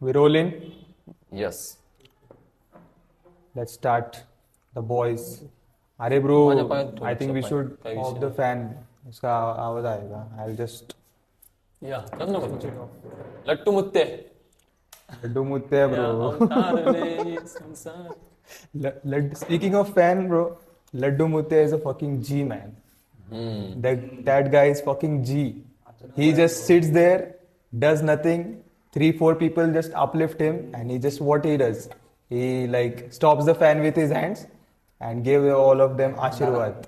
We roll in. Yes. Let's start. The boys. अरे bro माझ्या पायात I थोडंसं think we पाय. should काही off विषय the fan. उसका आवाज आएगा. I'll just या कर ना बघू. लट्टू मुत्ते लड्डू मुत्ते है या bro. अवतारले ये संसार. Speaking of fan, bro, Laddu Mutte is a fucking G man. That guy is fucking G. He just sits there, does nothing. 3-4 people just uplift him, and he just what he does. He like stops the fan with his hands and give all of them Ashirwad.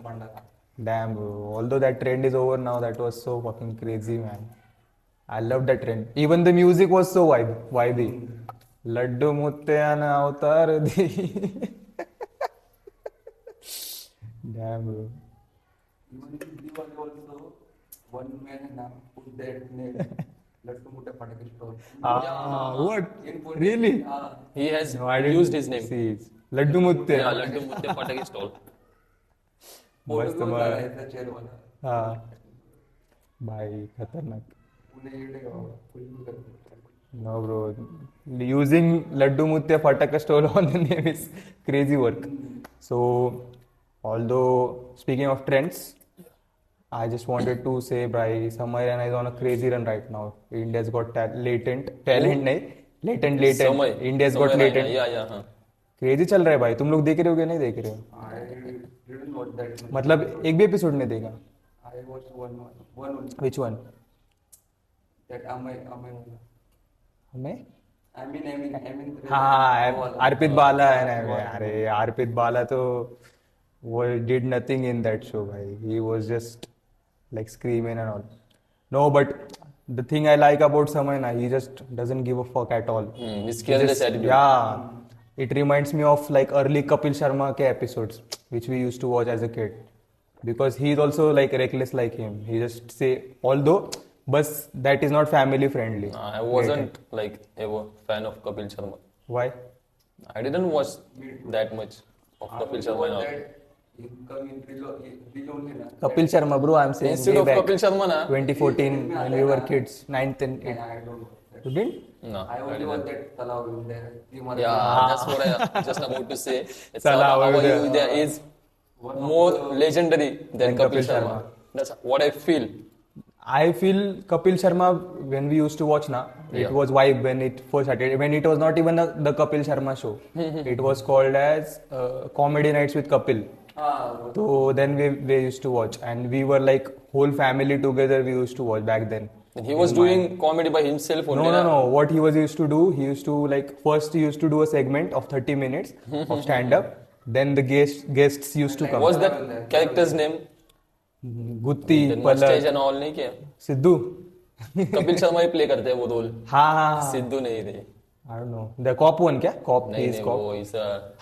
Damn, bro. Although that trend is over now, that was so fucking crazy, man. I love that trend. Even the music was so vibey. Laddu Mutteyana avatar di. Damn, bro. Even in Diwali also, one man now put that name, Lattu Mutta Pataki store. What? In Pune, Really? He has No, I didn't used his name. see. Laddu Mutte. या लड्डू मुत्ते फटाके stall. मस्त photo मग. लगायचा chair वाला. हाँ भाई खतरनाक. पुणे येडे गाव, full करतो. No, bro. Using Laddu Mutte Fataka stole on the name is crazy work. So, although speaking of trends, I just wanted to say, bhai, Samay Raina is on a crazy run right now. India's got latent talent नहीं, latent. समय India's got समय latent. या हाँ. Crazy चल रहा है भाई. तुम लोग देख रहे हो कि नहीं देख रहे हो? I didn't watch that much. मतलब एक भी एपिसोड नहीं देखा. I watched one only. Which one? That Amay. हमें I mean. हाँ अर्पित बाला है ना. अरे अर्पित बाला तो वो did nothing in that show भाई. He was just like screaming and all. No, but the thing I like about Samay na, he just doesn't give a fuck at all. His careless attitude. Yeah, it reminds me of like early Kapil Sharma ke episodes which we used to watch as a kid, because he is also like reckless like him. He just say, although but that is not family friendly. I wasn't like ever fan of Kapil Sharma. Why? I didn't watch that much of Kapil Sharma and all. That income in Reel only na. Kapil Sharma, bro, I'm saying Instead way of back, Kapil Sharma na, 2014 when we were kids, 9th and And 8th. I don't know. That. You didn't? no, I I only didn't. watched that Talav in there. Yeah, that's what I just about to say. It's Salav Salav Ayodhya. Ayodhya is more legendary than Kapil Sharma. That's what I feel. I feel Kapil Sharma, when we used to watch na, it Yeah. was vibe when it first started. When it was not even the Kapil Sharma show. It was called as Comedy Nights with Kapil. So then we used to watch, and we were like whole family together. We used to watch back then. And he was doing comedy by himself only. No. What he was used to do, he used to like first he used to do a segment of 30 minutes of stand up. Then the guests used to come. What's that character's name? Gutti, The mustache Palak, and all नहीं क्या? Sidhu. Kapil Sharma ही play करते हैं वो role. हाँ. सिद्धू नहीं थे. I don't know. The cop one क्या? Cop. नहीं He is नहीं cop. वो इस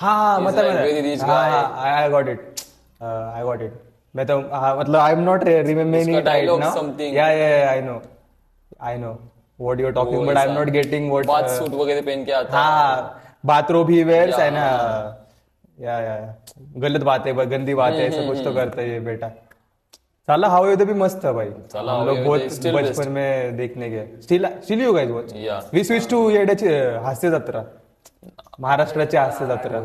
हाँ he's मतलब a very rich guy. I got it. I got it. मैं तो मतलब I'm not remembering उसका it right dialogue now. something. Yeah, I know what you're talking, वो but I'm ऐसा not getting what. बात सूट वगैरह पहन के आता है. हाँ, बाथरोब ही wears Yeah. है ना. या गलत बात है, गंदी बात है, ऐसा कुछ तो करता है ये बेटा. साला हाउ ये तो भी मस्त था भाई. साला हम How लोग You बहुत They still बचपन में देखने गए. Still you guys watch? Yeah. We switched to येड्याची हास्य जत्रा. महाराष्ट्राची हास्य जत्रा.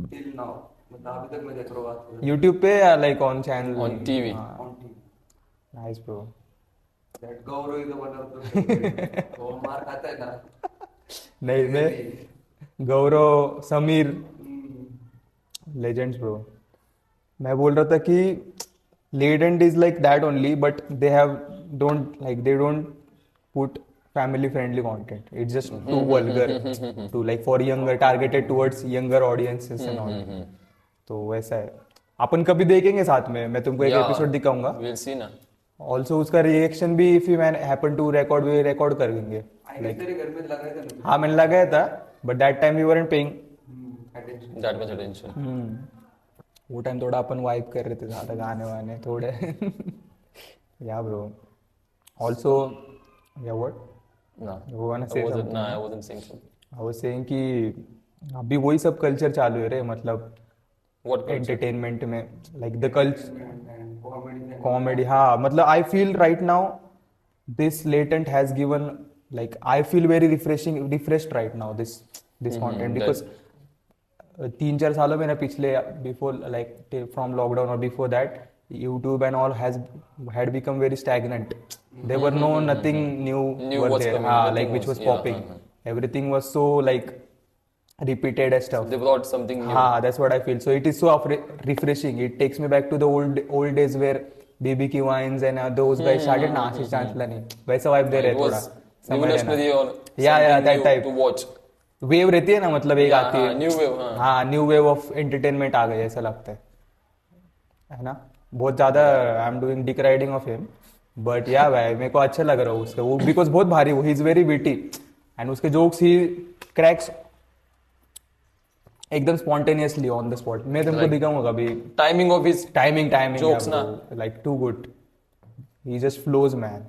Till now. मतलब अभी तक मैं देख रहा हूँ. YouTube पे या like on channel? On TV. On TV. Nice bro. That Gaurav is the one of the. वो मार खाता है ना. नहीं मैं गौरव समीर legends bro. मैं बोल रहा था कि legend is like that only, but they don't put family friendly content. It's just too vulgar to like for younger, targeted towards younger audiences and all. तो वैसा है. अपन कभी देखेंगे साथ में. मैं तुमको एक Yeah. एपिसोड दिखाऊंगा. We'll see ना. ऑल्सो उसका रिएक्शन भी if you man happen to record भी रिकॉर्ड कर देंगे. आई तेरे घर में लगा था ना. हाँ मैंने लगाया था, but that time we weren't paying. Attention. That much attention. वो टाइम थोड़ा अपन वाइब कर रहे थे ज़्यादा गाने वाने थोड़े. या ब्रो. ऑल्सो या व्हाट No. वो वाना I से wasn't. No, I wasn't saying something. I was saying कि अभी वही सब कल्चर चालू है रे. मतलब What culture? एंटरटेनमेंट में like the culture And comedy. Comedy. हाँ मतलब I feel right now this latent has given like I feel very refreshed right now this content because 3-4 सालों में ना पिछले before like from lockdown or before that YouTube and all had become very stagnant. There were nothing new were what's there, coming, like nothing which was was- yeah, popping. Everything was so like repeated as stuff. They brought something new. That's what I feel. So it is so refreshing. It takes me back to the old days where BBQ Wines and those guys started ना आशीष चांचलानी वैसा vibe दे रहे It थोड़ा was समझ रहे revolutionary ना or Yeah, something that new type. to watch. Wave रहती है ना मतलब एक आती है न्यू वेव, हाँ. हाँ न्यू वेव ऑफ एंटरटेनमेंट आ गई ऐसा लगता है ना बहुत ज्यादा I am doing deriding of him but yeah भाई मेरे को अच्छा लग रहा है उसका वो बिकॉज बहुत भारी वो he is very witty and उसके जोक्स ही क्रैक्स एकदम स्पॉन्टेनियसली ऑन द स्पॉट मैं तुमको दिखाऊंगा कभी Timing of his timing Jokes ना. Like too good he just flows man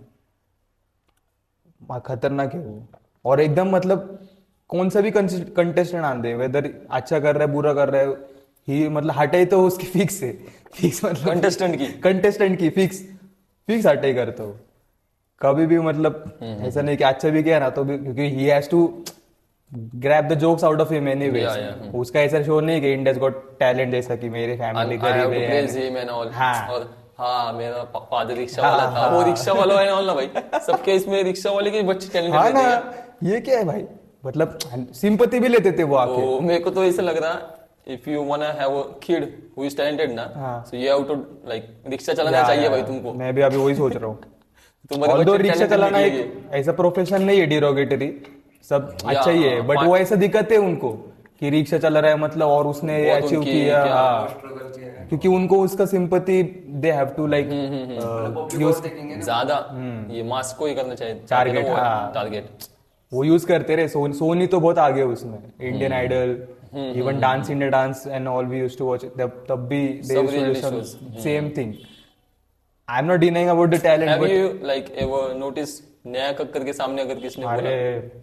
खतरनाक है वो और एकदम मतलब कौन सा भी कंटेस्टेंट आन दे वेदर अच्छा कर रहा है बुरा कर रहा है ही मतलब हटे तो उसकी फिक्स है फिक्स मतलब contestant की फिक्स हटे कर तो कभी भी मतलब ऐसा नहीं कि अच्छा भी किया ना तो भी क्योंकि he has to grab the jokes out of him anyways उसका ऐसा शो नहीं कि इंडियाज गॉट टैलेंट जैसा कि मेरी फैमिली I have गरीब to है praise him and all. हाँ. और हाँ मेरा फादर रिक्शा वाला था वो रिक्शा वाला है ऑल ना भाई सबके इसमें रिक्शा वाले के बच्चे टैलेंट हाँ ना रहते हैं ये क्या है भाई मतलब सिंपैथी भी लेते थे वो आके तो मेरे को तो ऐसा लग रहा if you wanna have a kid who is talented ना हाँ. so you have to like rickshaw चलाना या, चाहिए या, भाई तुमको मैं भी अभी वही सोच रहा हूँ तुम्हारे ऑल्दो बच्चे रिक्शा talented चलाना निकलेंगे। एक ऐसा प्रोफेशन नहीं है डिरोगेटरी सब या, अच्छा ही है बट हाँ, वो ऐसा दिक्कत है उनको कि रिक्शा चला रहा है मतलब और उसने बहुत अचीव उनकी किया क्या हाँ स्ट्रगल किया है क्योंकि उनको उसका sympathy they have to like public और देखेंगे ना ज्यादा ये मास्क को ही करना चाहिए Target, हाँ. टारगेट वो यूज करते रहे सोनी तो बहुत आगे है उसमें Indian Idol even dance India dance and all we used to watch तब भी सब reality shows. Same thing I am not denying about the talent have but you like ever notice Neha Kakkar के सामने अगर किसने बोला अरे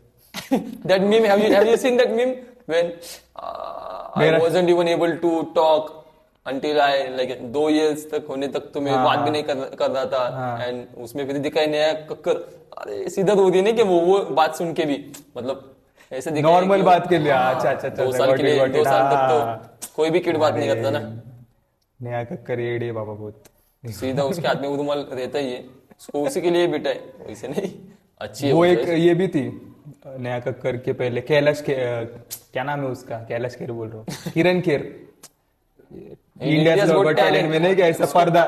that meme have you seen that meme when I मेरा- wasn't even able to talk until I like 2 years तक होने तक तो मैं हाँ, बात भी नहीं कर रहा था हाँ. एंड उसमें फिर दिखाई नया कक्कर अरे सीधा रो रही नहीं कि वो बात सुन के भी मतलब ऐसे दिखाया नॉर्मल कि बात के लिए अच्छा अच्छा 2 साल के लिए 2 साल तक तो कोई भी किड बात नहीं करता ना नया कक्कर येड़े बाबा बहुत सीधा उसके हाथ में वो रुमाल रहता ही है उसको उसी के लिए बिठा है वैसे नहीं अच्छी है वो वो एक dress. ये भी थी नया कक्कर के पहले कैलाश के क्या नाम है उसका कैलाश खेर बोल रहा हूँ Kiran Kher India India's Got talent में नहीं क्या ऐसा पर्दा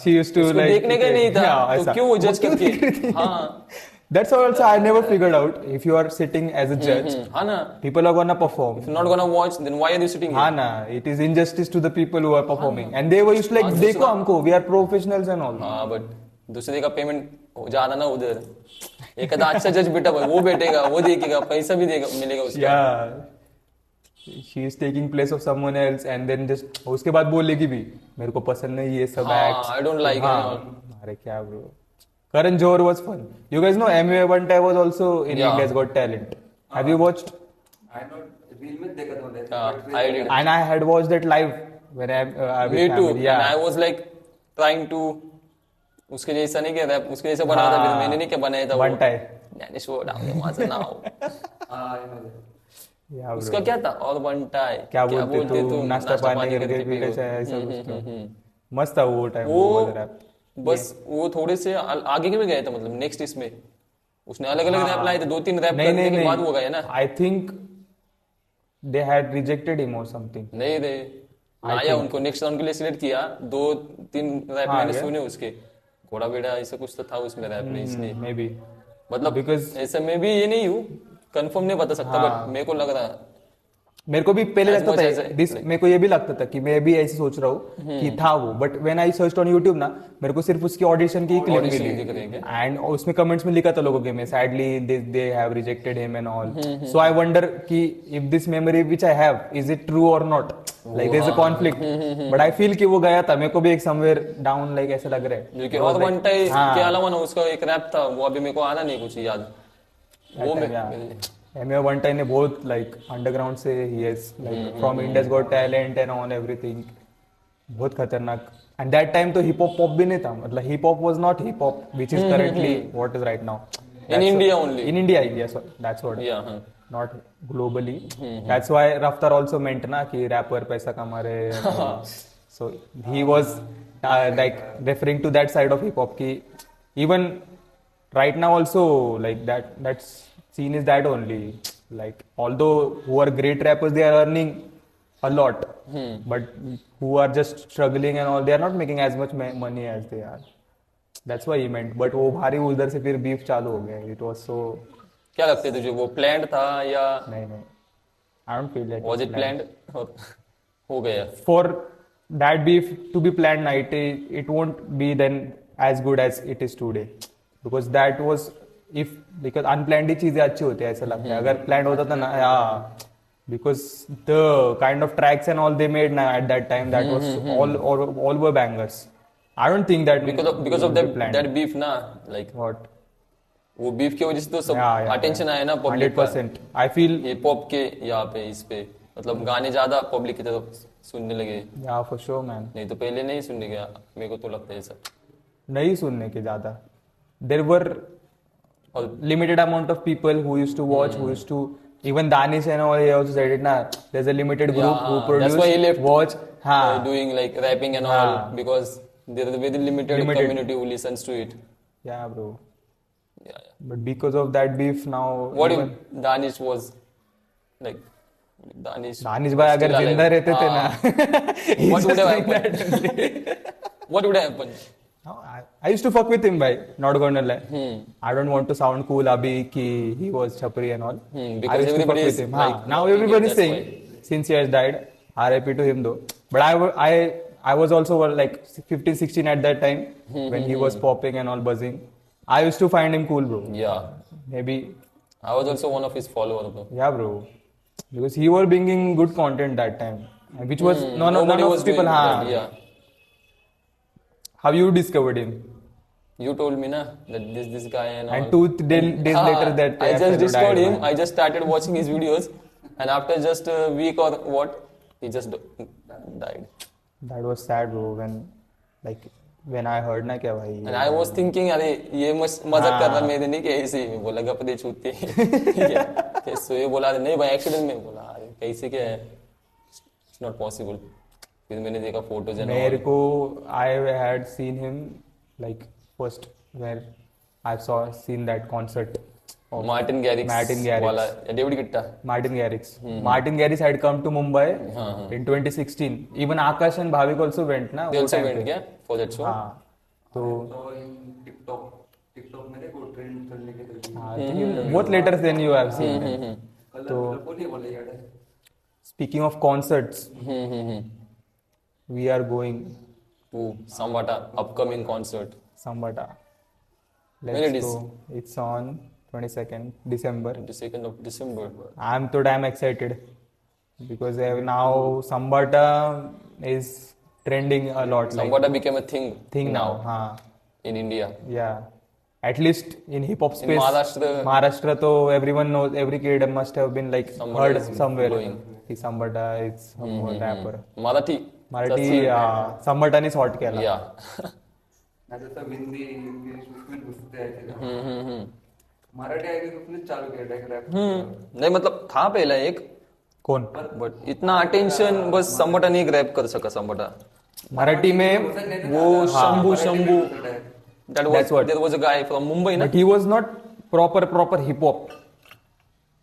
शी यूज्ड टू उसको लाइक देखने का ही नहीं था तो क्यों वो जज करके हाँ That's also I never figured out if you are sitting as a judge, हाँ ना people are gonna perform. if you're not gonna watch then why are you sitting here हाँ ना, it is injustice to the people who are performing. And they were used to like, देखो हमको, we are professionals and all. हाँ but दूसरे का payment ज्यादा ना उधर एक आधा अच्छा जज बेटा भाई वो बैठेगा वो देखेगा पैसा भी देगा मिलेगा उसका Yeah. She is taking place of someone else and then just उसके बाद बोलेगी भी मेरे को पसंद नहीं ये सब हाँ, acts. I don't like हाँ, अरे क्या bro. Karan Johar was fun. You guys know MA Bantai was also in Yeah. India's Got Talent. Have you watched? I not reel में देखा था मैंने हाँ, I did. And I had watched that live when I with me too family. and I was like trying to उसके जैसा नहीं क्या rap उसके जैसा बनाया था फिर मैंने नहीं क्या बनाया था वो Bantai. ज्ञानेश वो डाल माझं नाव हाँ आई नो Yeah, bro. उसका क्या था और बनता है क्या बोलते तू नाश्ता पानी करके पी ले चाहे ऐसा कुछ तो मस्त था वो टाइम वो वो रैप बस वो थोड़े से आगे के में गए थे मतलब नेक्स्ट इसमें उसने अलग अलग रैप लाए थे 2-3 रैप नहीं करने नहीं के बाद वो गए नहीं ना I think they had rejected him और समथिंग नहीं रे आया उनको नेक्स्ट राउंड के लिए सिलेक्ट किया 2-3 रैप हाँ, मैंने क्या? सुने उसके घोड़ा बेड़ा ऐसा कुछ तो था उसमें रैप में इसलिए मे बी मतलब Because- ऐसे में भी ये नहीं हूँ कंफर्म नहीं बता सकता बट मेरे को लग रहा है मेरे को भी पहले As लगता much as था I- this मेरे को ये भी लगता था कि मैं भी ऐसे सोच रहा हूँ कि था वो but when I search on YouTube ना मेरे को सिर्फ उसकी ऑडिशन की क्लिप Audition मिली दिख रही है क्या? एंड उसमें कमेंट्स में लिखा था लोगों के में sadly they have rejected him and all so I wonder कि if this memory which I have is it true और not like there is a conflict but I feel कि वो गया था मेरे को भी एक समवेयर डाउन लाइक ऐसा लग रहा है क्योंकि और वन टाइम हाँ। के अलावा ना उसका एक रैप था वो अभी मेरे को आ रहा नहीं कुछ याद वो एमए वन टाइम ने बहुत लाइक अंडरग्राउंड से he is like from India's got talent and on everything बहुत खतरनाक एंड दैट टाइम तो हिप हॉप पॉप भी नहीं था मतलब hip hop was not hip hop which is currently what is right now In India only. In India, sorry, that's what. Yeah. Huh. Not globally. That's why Raftar also meant na कि rapper पैसा कमा रहे हैं. So he was like referring to that side of hip hop कि even right now also like that's scene is that only. Like although who are great rappers they are earning a lot, but who are just struggling and all they are not making as much money as they are. That's why he meant. But वो भारी उधर से फिर beef चालू हो गया. It was so. क्या लगता है तुझे वो प्लान्ड था या नहीं I don't feel it was it planned? हो गया. For that beef to be planned it won't be then as good as it is today because that was because unplanned ही चीजें अच्छी होती है ऐसा लगता है. अगर planned होता था ना because the kind of tracks and all they made na at that time that was all were bangers. I don't think that because of that beef ना like what वो बीफ की वजह से तो सब अटेंशन आया ना public 100%. I feel hip hop के यहाँ पे इस पे मतलब गाने ज्यादा पब्लिक की तरफ सुनने लगे. yeah for sure man. नहीं तो पहले नहीं सुनने गया मेरे को तो लगता है ऐसा. नहीं सुनने के ज्यादा there were limited amount of people who used to watch who used to even Danish and all he also said it na there's a limited group who produce that's why he left watch doing like rapping and all because there is a very limited community who listens to it. yeah bro. Yeah. But because of that beef now What if Danish was like Danish भाई अगर जिंदा रहते थे ना what would have happened? What would have happened? No, I used to fuck with him bhai, not gonna lie. I don't want to sound cool abhi ki he was chapri and all. Because I used to fuck everybody with is him. like, Now everybody is that's saying why. since he has died RIP to him though. But I was also like 15 16 at that time when he was popping and all buzzing. I used to find him cool bro. Yeah. Maybe I was also one of his followers bro. yeah bro. Because he was bringing good content that time. Which was none of Nobody was people doing that, yeah. How you discovered him? You told me na that this guy and all. And 2 days later that I just discovered died, him. man. I just started watching his videos, and after just a week or what, he just died. That was sad bro when I heard ना क्या भाई. And I was thinking अरे ये मजाक कर रहा मेरे नहीं कि ऐसे ही बोला गपदे छूते कैसे ये बोला नहीं भाई एक्सीडेंट में बोला अरे कैसे क्या है it's not possible. फिर मैंने देखा फोटोज एंड मेरे को I had seen him like first where I seen that concert of Martin Garrix वाला David गिट्टा Martin Garrix. Martin Garrix had come to Mumbai in 2016. Even Akash and Bhavik also went ना. they also went क्या for that show. हाँ तो तो इन TikTok में देखो trend चलने के तरीके बहुत later than you have seen. तो को नहीं बोले यार Speaking of concerts, we are going to Sambata upcoming concert. Sambata. When it Let's is? go. It's on 22nd December. 22nd of December. I'm so damn excited because now Sambata is trending a lot. Like Sambata became a thing now. हाँ. in India. Yeah. At least in hip hop space. Maharashtra तो everyone knows. Every kid must have been like Sambata heard is somewhere. going. कि Sambata is some rapper. Marathi. Marathi Sambata ने sort केला. Yeah. नाही तर Hindi English उसमें घुसते आहे मराठी आहे की उसने चालू केलं रॅप नहीं मतलब था पहला एक कौन? बट इतना अटेंशन बस संबटा नहीं ग्रैब कर सका संबटा. मराठी में वो Shambhu That's what. there was a guy from Mumbai ना. But he was not proper hip hop.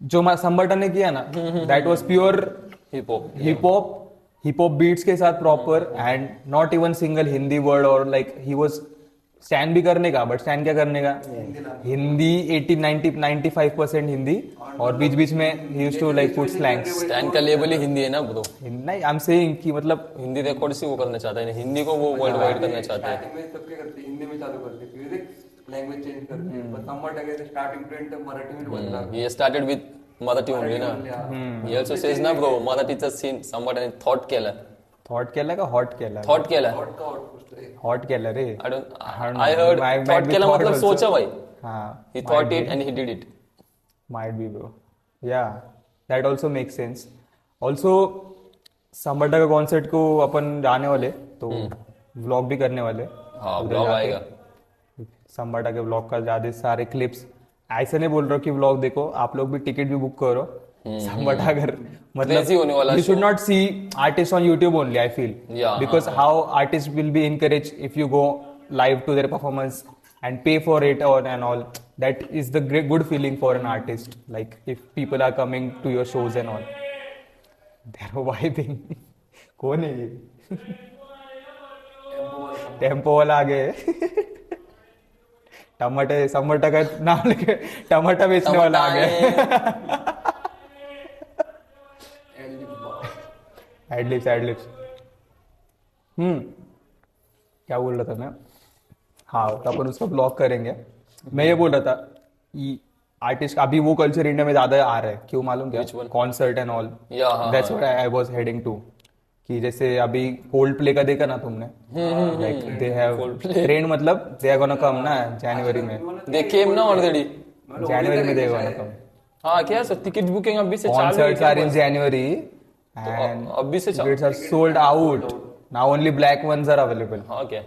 जो संबटा ने किया ना, that was pure hip hop beats के साथ proper and not even single Hindi word or like he was stand भी करने का, but stand क्या करने का? हिंदी 80-90-95% हिंदी और बीच में he used to like put slangs. Stand का लेवल ही हिंदी है ना ब्रो. नहीं, I'm saying कि मतलब हिंदी रिकॉर्ड से वो करना चाहता है, हिंदी को वो वर्ल्ड वाइड करना चाहता है. स्टार्टिंग में सब क्या करते हिंदी में चालू करते फिर लैंग्वेज चेंज करते पर संबट अगर स्टार्टिंग ट्रेंड मराठी में बदला He started with Marathi only ना. He also says ना ब्रो मराठीचा सीन संबटाने थॉट केला. थॉट केला का हॉट केला? थॉट केला. हॉट केला रे. I heard थॉट केला मतलब सोचा भाई. हाँ. He thought it and he did it. Might be bro. Yeah, that also makes sense. Also संबटा का कॉन्सर्ट को अपन जाने वाले तो व्लॉग भी करने वाले. हाँ व्लॉग आएगा. संबटा के व्लॉग का ज्यादा सारे क्लिप्स ऐसे नहीं बोल रहा हूँ कि व्लॉग देखो, आप लोग भी टिकट भी बुक करो, बट अगर Crazy होने वाला you should show. not see artists on YouTube only, I feel. Yeah, Because how artists will be encouraged if you go live to their performance and pay for it or and all. That is the great good feeling for an artist. Like if people are coming to your shows and all. They're vibing. कौन है ये? Tempo वाला आ गए. टमाटर का नाम लेके टमाटर बेचने वाला आ गया. एडलिप्स. क्या बोल रहा था मैं? हाँ, तो अपन उसका ब्लॉग करेंगे. मैं ये बोल रहा था कि आर्टिस्ट अभी वो कल्चर इंडिया में ज्यादा आ रहा है. क्यों मालूम क्या? Which one? Concert and all. या हाँ that's what I was heading to. कि जैसे अभी कोल्ड प्ले का देखा ना तुमने? लाइक दे हैव ट्रेंड, मतलब दे आर गोना कम ना जनवरी में. दे केम ना ऑलरेडी. जनवरी में दे आर गोना कम. हाँ क्या सर, टिकट बुकिंग अभी से चालू है Concerts क्या? are in January and अभी से tickets are sold out. Now only black ones are available. हाँ क्या?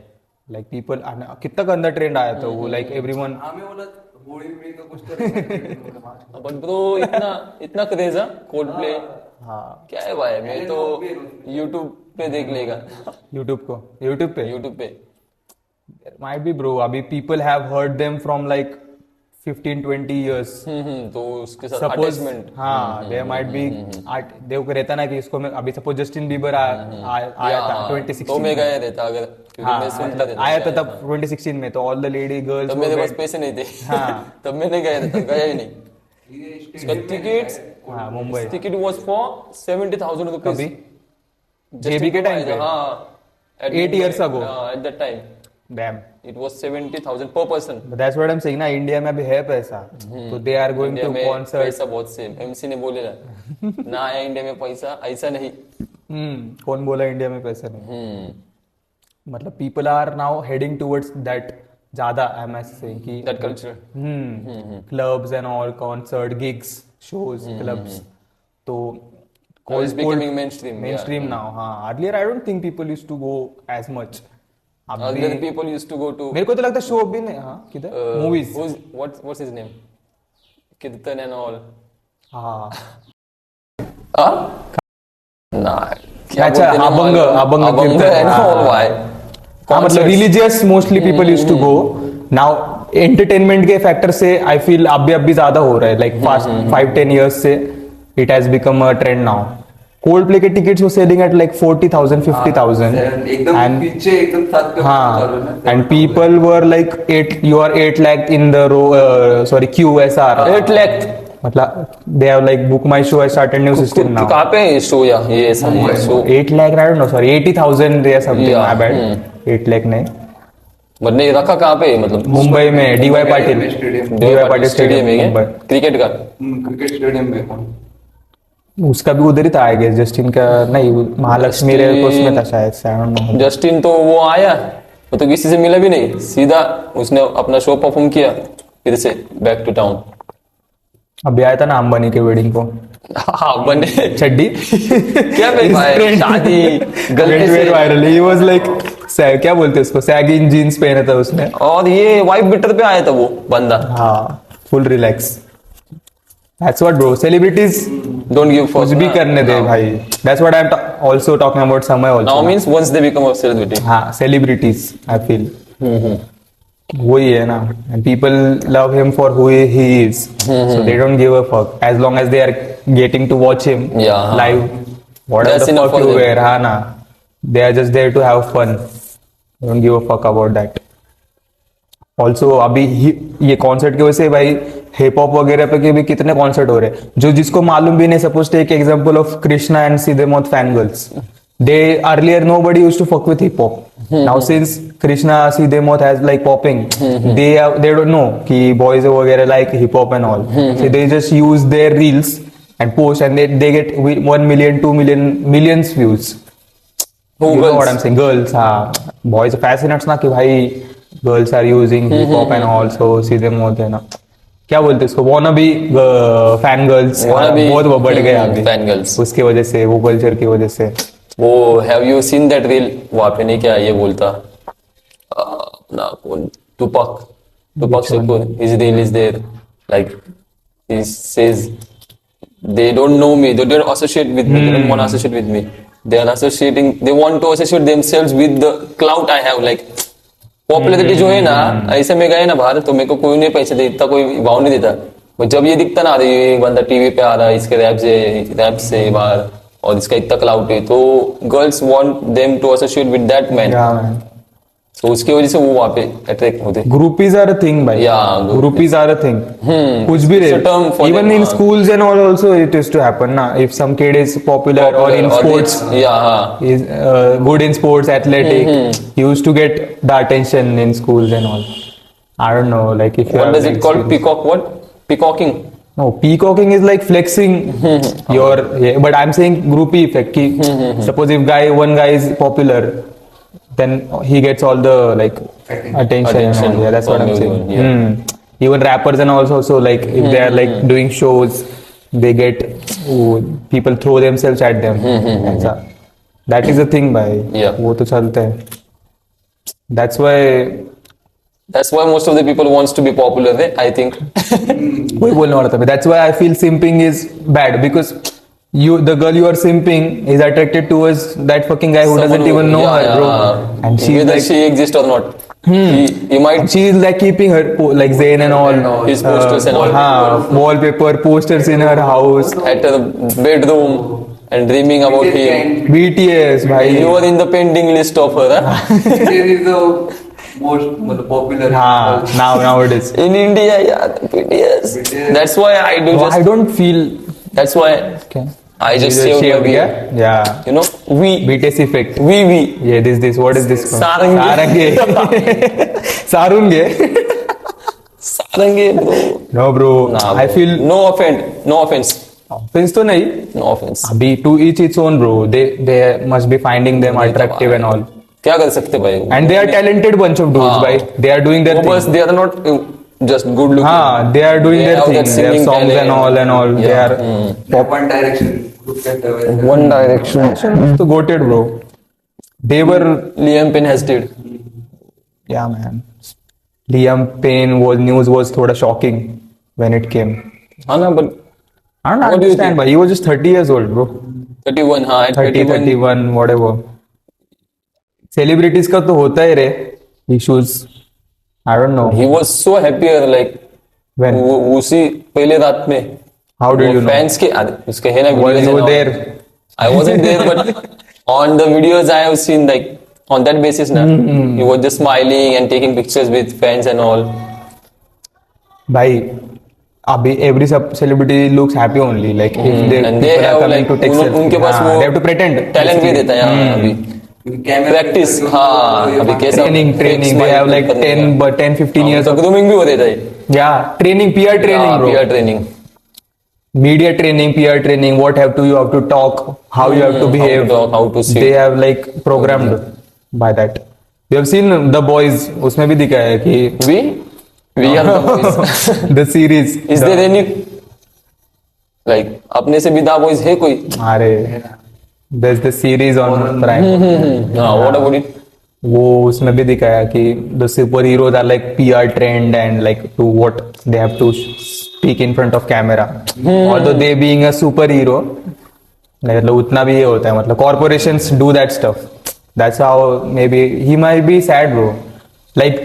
Like people, कितना गंदा ट्रेंड आया था वो. Like everyone. हमें बोला होली में का कुछ तो बट ब्रो इतना क्रेज है कोल्ड प्ले. हाँ, क्या है भाई, मैं तो यूट्यूब पे देख लेगा. YouTube पे. यूट्यूब पे. There might be bro. अभी people have heard them from like 15-20 years. तो उसके साथ Suppose अटैचमेंट. हाँ, there might be देखो रहता ना कि इसको मैं अभी सपोज जस्टिन बीबर आया था 2016 तो मैं में. गया रहता अगर, क्योंकि मैं सुनता रहता. आया था तब 2016 में. तो ऑल द लेडी गर्ल्स तब मेरे पास पैसे नहीं थे. हाँ. तब मैं नहीं गया रहता, गया ही नहीं. उसका टिकट्स हाँ, मुंबई. टिकट वाज फॉर 70,000 अभी रुपीस. JB के टाइम पे. हाँ, 8 years ago. At that time Damn. It was 70,000 पर person. But that's what I'm saying ना, इंडिया में अभी है पैसा. तो they are going India to में concert. पैसा बहुत से एमसी ने बोले ना आया इंडिया में पैसा, ऐसा नहीं. कौन बोला इंडिया में पैसा नहीं? मतलब people are now heading towards that ज्यादा. I'm saying कि that culture. clubs and all, concert gigs, shows, clubs. तो Is becoming mainstream. mainstream now. हाँ, earlier I don't think people used to go as much. अब Earlier भी people used to go to मेरे को तो लगता है शो भी नहीं. हाँ, किधर movies. what's his name? Kirtan and all. हाँ, ना क्या अच्छा, बोलते हैं अभंग अभंग कीर्तन. and all, हाँ. why? हाँ, मतलब religious mostly people use to go. Now entertainment के फैक्टर से आई फील अभी ज्यादा हो रहा है. लाइक फास्ट 5-10 years से it has become a trend now. Coldplay के टिकट्स वो सेलिंग एट लाइक 40,000 50,000. एकदम And- पीछे एकदम साथ पे चालू ना. हाँ, and people were like 8 lakh in the row. Sorry QSR 8 lakh. मतलब they have like BookMyShow has started new system now. कहाँ पे है शो या ये सब show? 8 lakh, I don't know, sorry, 80,000 या something. Yeah, my bad. 8 lakh नहीं, बट नहीं रखा कहाँ पे है, मतलब मुंबई में DY Patil. Stadium DY Patil stadium है मुंबई. क्या? क्रिकेट का. क्रिकेट स्टेडियम में. उसका भी उधर ही था आई गेस. जस्टिन का नहीं, महालक्ष्मी रे उसमें था शायद से. I don't know. जस्टिन तो वो आया, वो तो किसी से मिला भी नहीं, सीधा उसने अपना शो परफॉर्म किया, फिर से बैक टू टाउन. अभी आया था ना अंबानी के वेडिंग को. हाँ बने. चड्डी क्या मेरे भाई, शादी गलती से. वायरल. ही वाज लाइक क्या बोलते हैं उसको, सैगिंग जीन्स पहना था उसने. और ये वाइफ बिटर पे आया था वो बंदा. हाँ, full relax. That's what bro, celebrities don't give कुछ भी करने दे भाई. That's what I am also talking about समय now also. Means once they become a celebrity. हाँ, सेलिब्रिटीज आई फील वही है ना. People love him for who he is, so they don't give a fuck as long as they are getting to watch him Yeah. Live. What That's the enough fuck for you them. Where. हाँ ना, they are just there to have fun. Don't give a fuck about that. Also अभी ये concert की वजह से भाई hip hop वगैरह पे के भी कितने कॉन्सर्ट हो रहे हैं जो जिसको मालूम भी नहीं. Suppose take example of Krishna and सीधे मौत fan girls. They earlier nobody used to fuck with hip hop. Now since Krishna Sidhe Moth has like popping, they don't know कि boys वगैरह like hip hop and all. So they just use their reels and post and they get 1 million, 2 million, millions views. Who You know girls? what I'm saying? Girls, हाँ. Boys fascinates ना कि भाई girls are using hip hop and all, so सीधे मोद है ना. क्या बोलते हैं इसको, wannabe fan girls Wannabe, बहुत बढ़ गए अभी fan girls. उसकी वजह से, वो कल्चर की वजह से. वो have you seen that reel, वहां पे नहीं क्या ये बोलता अपना कौन, Tupac Shakur, his reel is there Like he says, they don't know me, they don't associate with me, they don't want to associate with me. They are associating, they want to associate themselves with the clout I have. Like popularity जो है ना, ऐसे में गए ना बाहर तो मेरे को कोई नहीं पैसे दे, इतना कोई भाव नहीं देता। और जब ये दिखता ना, अरे ये बंदा टीवी पे आ रहा है, इसके रैप से बाहर और इसका इतना क्लाउड है, तो girls want them to associate with that man. Yeah, man. तो उसकी वजह से वो वहाँ पे अट्रैक्ट होते। Groupies are a thing, भाई. Yeah, Groupies are a thing. कुछ भी It's a रहे. term for Even them, in हाँ. schools and all also it used to happen ना. If some kid is popular or in sports, yeah, is good in sports, athletic, he used to get the attention in schools and all. I don't know, like if you what have does it like called? skills. Peacock? What? Peacocking? No, peacocking is like flexing your. Yeah, but I'm saying groupie effect. कि suppose if one guy is popular, then he gets all the like attention. And all. Yeah, that's what from I'm saying. everyone, yeah. Even rappers and also like if they are like doing shows, they get people throw themselves at them. ऐसा. That is the thing, भाई. Yeah. वो तो चलता है. That's why most of the people wants to be popular, I think. वही बोलने वाला था मैं. That's why I feel simping is bad because the girl you are simping is attracted towards that fucking guy who Someone doesn't even know her, bro. And she's whether like, she exists or not. He might she is like keeping her like Zayn and all his posters and all. wallpaper posters in her house. At the bedroom and dreaming about him. BTS, bhai. You are in the pending list of her, huh? BTS is the most popular. Nowadays. In India, yeah, the BTS. That's why I do No, just. I don't feel. That's why Okay. I just You say shaved, we. yeah? Yeah. You know, we. BTS effect. We. Yeah, this. What is this? Sarangi. Sarunge. Sarangi, bro. No, bro. Nah, I bro. feel No offense. offense तो नहीं. No offense. अभी to each its own, bro. They must be finding them attractive and all. क्या कर सकते भाई? And they are talented bunch of dudes, हाँ. भाई. They are doing their वो thing. बस they are not just good looking. हाँ, they are doing They their have thing. that Their singing songs and talent. all. They Yeah. are One Direction. Look at the One Direction. so goated, bro. They were, Liam Payne has did. yeah, man. Liam Payne news was थोड़ा shocking when it came. हाँ ना, but I don't What do you understand, but he was just 30 years old, bro. 31, हाँ, at 30, 31. 31, whatever. Celebrities का तो होता ही रे issues. I don't know. He was so happier, like When? उसी पहले रात में. How did you know? Fans के उसके है ना Was videos you and all. there? I wasn't there, but on the videos I have seen, like on that basis, na, he was just smiling and taking pictures with fans and all. भाई अभी every celebrity looks happy only like if they And they people are have coming like to take selfies. उनके पास हाँ, वो they have to pretend talent भी देता है हाँ, अभी. Practice, हाँ, अभी कैसा training they have like 10 15 years तो of grooming भी होते थे. yeah training PR training bro PR training. media training PR training what you have to talk how you have to behave talk, how to sit. they have like programmed by that you have seen the boys उसमें भी दिखाया है कि We are the boys. the series Is there any like अपने से भी दा boys है कोई? अरे there's the series on Prime हाँ, what about it? वो उसमें भी दिखाया कि the superheroes are like PR trained and like to what they have to speak in front of camera. Although they being a superhero, मतलब उतना भी ये होता है मतलब corporations do that stuff. That's how maybe he might be sad, bro. Like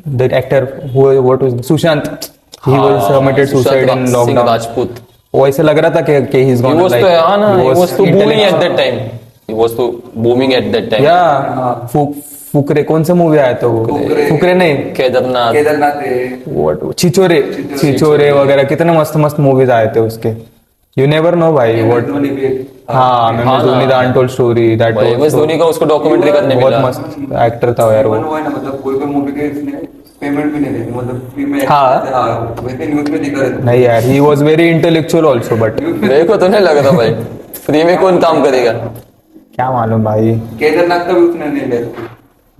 the actor what was Sushant, he was committed suicide in Singh lockdown. Rajput. वो ऐसे लग रहा था कि he's He gonna was like तो हाँ ना, he was तो booming at intellectual. that time. He was तो booming at that time. या फुकरे कौन सा मूवी आया था वो फुकरे नहीं केदारनाथ. केदारनाथ है what छिछोरे वगैरह कितने मस्त मस्त मूवीज आए थे उसके यू नेवर नो भाई व्हाट धोनी पे हाँ मैं Dhoni the untold story that भाई बस धोनी का उसको डॉक्यूमेंट्री करने बहुत मिला. मस्त एक्टर था यार वो वो है ना मतलब कोई मूवी के इसने पेमेंट भी नहीं देती मतलब फ्री में हाँ। वैसे न्यूज में दिखा रहे नहीं यार he was very intellectual also but मेरे को तो नहीं लग रहा भाई फ्री में कौन काम करेगा. क्या मालूम भाई केदारनाथ का भी उसने नहीं लिया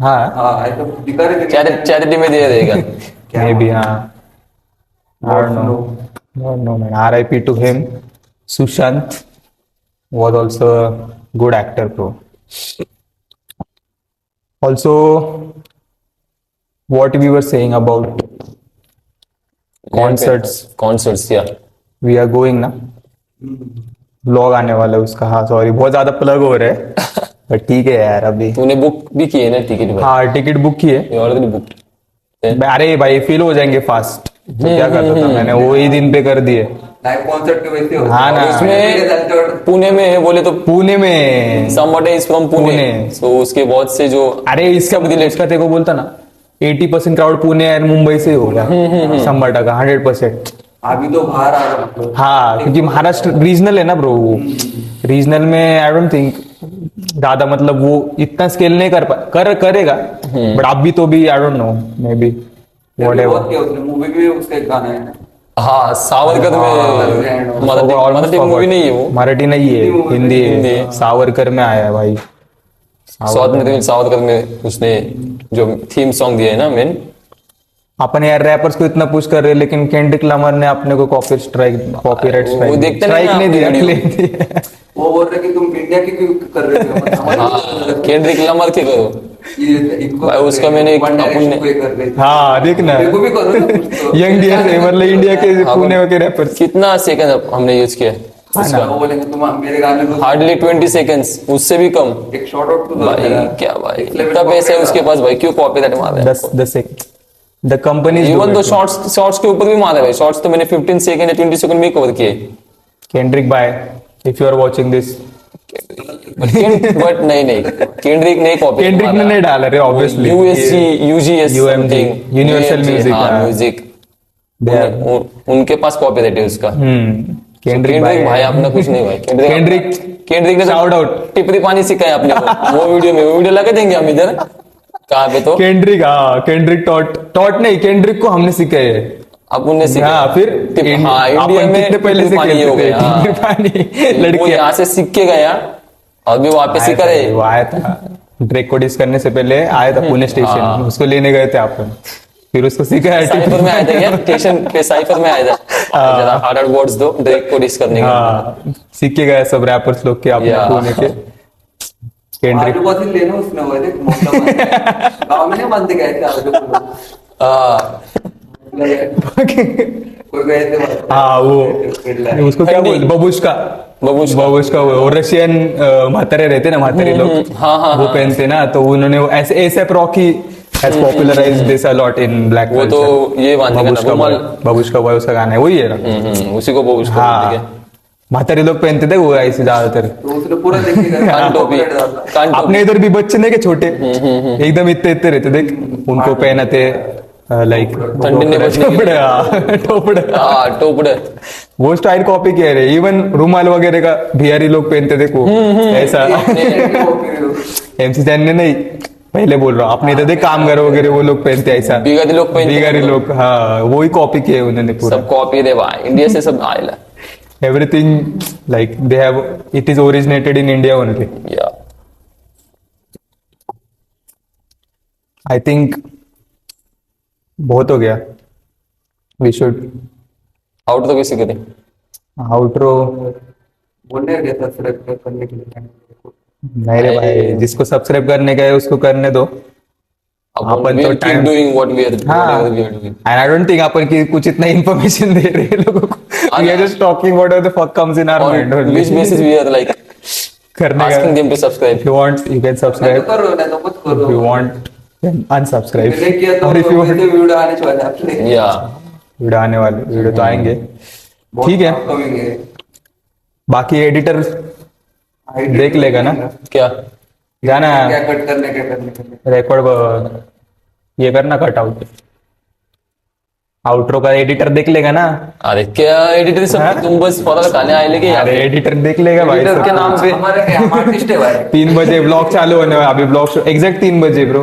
हाँ हाँ ऐसा दिखा रहे थे चैरिटी में दे देगा. मे बी हाँ I don't know. No, man. R.I.P. to him. Sushant was also a good actor, bro. Also, what we were saying about concerts या वी आर गोइंग ना, ब्लॉग आने वाला है उसका। हाँ सॉरी, बहुत ज्यादा प्लग हो रहा है बट ठीक है यार अभी। तूने बुक भी की है ना टिकट भाई? हाँ टिकट बुक की है। Already book. अरे भाई फेल हो जाएंगे फास्ट, तो क्या करता था मैंने, वो ही दिन पे कर दिए। लाइव कॉन्सर्ट के वैसे होते हाँ हैं। ना। उसमें पुणे में है बोले तो, पुणे में। somebody is from Pune, Pune. सो उसके बहुत से जो अरे इसका इसका तेरे को बोलता ना 80% क्राउड पुणे और मुंबई से होगा, 100%, 100%। अभी तो बाहर आ रहा है। हाँ क्योंकि महाराष्ट्र रीजनल है ना ब्रो, रीजनल में आई डोंट थिंक ज्यादा मतलब वो इतना स्केल नहीं करेगा बट अभी तो भी I don't know may be बहुत किया उसने, मूवी भी उसका एक गाना है। हाँ सावरकर में, मराठी मूवी नहीं है वो, मराठी नहीं है, हिंदी हिंदी है। है। सावरकर में आया है भाई। सावरकर में उसने जो थीम सॉन्ग दिया है ना मेन। अपन यार रैपर्स को इतना पुश कर रहे हैं लेकिन केंड्रिक लमार ने अपने को कॉपीराइट वो देखते नहीं स्ट्राइक ना नहीं दिया, अपनी claim दिया। वो बोल रहे कि तुम इंडिया की क्यों कर रहे हो? केंड्रिक लमार के करो इनको भाई, उसका मैंने One Direction अपन को ये कर रहे थे। हाँ देखना, मेरे को भी करो ना कुछ तो। यंग डियर से मतलब इंडिया के पुणे के रैपर्स। कितना सेकंड हमने यूज किया, वो बोलेंगे तुम मेरे गाने को हार्डली 20 सेकंड्स, उससे भी कम। एक शॉर्ट आउट तो दो भाई जरा। क्या भाई, इस level इतना को पैसा है पकड़ेगा। उसके पास भाई, क्यों कॉपीराइट मार रहा है? The company even though shorts के ऊपर भी मारा है भाई। शॉर्ट्स तो मैंने 15 सेकंड या 20 सेकंड में कवर किए। Kendrick bye, if you are watching this. But नहीं केंड्रिक नहीं कॉपी, केंड्रिक ने नहीं डाला रे obviously. USG UGS UMG, Universal Music, हाँ। म्यूजिक, They are- उनके पास कॉपीराइट है उसका। केंड्रिक भाई अपना कुछ नहीं भाई। केंड्रिक ने Shout out। टिपरी पानी सिखाया अपने को। वो वीडियो लगा देंगे हम इधर, कहाँ पे तो केंड्रिक, हाँ केंड्रिक टॉट नहीं, केंड्रिक को हमने सिखाया है। अपन ने सीखा। हाँ फिर हाँ इंडिया अपन में कितने पहले से पानी हो खेलते थे, गया। हाँ। टिपरी पानी वो लड़के यहाँ से सीख के गया और भी वापस ही करे। वो आया था ड्रेक को डिस करने से पहले आया था पुणे स्टेशन, उसको लेने गए थे अपन, फिर उसको सिखाया। साइफर में आया था क्या? स्टेशन पे साइफर में आया था, जरा हार्ड वर्ड्स दो ड्रेक को डिस करने के। हाँ सीख के गए सब रैपर्स लोग के अपने Yeah. पुणे के। केंड्रिक आजूबाजू लेना उसने वो देख मोटा गांव में नहीं बनते गए थे आजू हाँ कोई गए थे हाँ वो उसको क्या बोलते, बबुश्का वो रशियन म्हातारे रहते ना, म्हातारे लोग हाँ, वो पहनते ना, तो उन्होंने वो ऐसे ASAP Rocky has popularized this a lot in black वो तो culture। ये बांधेगा ना रुमाल। बबुश्का बॉय उसका गाना है, वही है ना। उसी को वो उसको बोलते हैं। हाँ म्हातारे लोग पहनते थे वो ऐसे ज्यादातर। तो उसने पूरा देखिए कान टोपी, कान टोपी। अपने इधर भी बच्चे नहीं के छोटे एकदम इतने इतने रहते, देख उनको पहनाते लाइक ठंडी नहीं बचने के लिए। टोपड़े वो स्टाइल कॉपी किया रे। इवन रुमाल वगैरह का बिहारी लोग पहनते थे को ऐसा। एमसी जैन ने नहीं, पहले बोल रहा हूँ, अपने इधर देख कामगार वगैरह वो लोग पहनते ऐसा, बिगारी लोग पहनते बिगारी लोग, हाँ वही कॉपी किए उन्होंने पूरा। सब कॉपी रे भाई, इंडिया से सब आएला। Everything like they have, it is originated in India only. या आई थिंक बहुत हो गया, वी शुड आउट तो कैसे करें? आउटरो। बोलने गया था सब्सक्राइब करने के लिए। नहीं रे भाई, जिसको सब्सक्राइब करने का है उसको करने दो। अपन तो time doing what we are doing. And I don't think अपन की कुछ इतना इन्फॉर्मेशन दे रहे हैं लोगों को। We are just talking what the fuck comes in our mind On which basis we are like करने का। asking them to subscribe? If you want, you can नहीं तो subscribe. करो, नहीं तो मत If you करो। want, then unsubscribe. मैंने किया तो और if you want, वैसे वीडियो आने वाले आपने। Yeah. वीडियो आने वाले, वीडियो तो आएंगे। बहुत ठीक है। upcoming है। बाकी एडिटर देख लेगा ना क्या? गाना क्या कट करने क्या करने रिकॉर्ड ये करना, कट आउट आउटरो का एडिटर देख लेगा ना। अरे क्या एडिटर सब, हाँ? तुम बस फॉलो खाने आए लेके यार। अरे एडिटर देख लेगा भाई। एडिटर के नाम पे हमारे क्या, हम आर्टिस्ट है भाई। 3 बजे ब्लॉग चालू होने वाला, अभी ब्लॉग एग्जैक्ट 3 बजे ब्रो।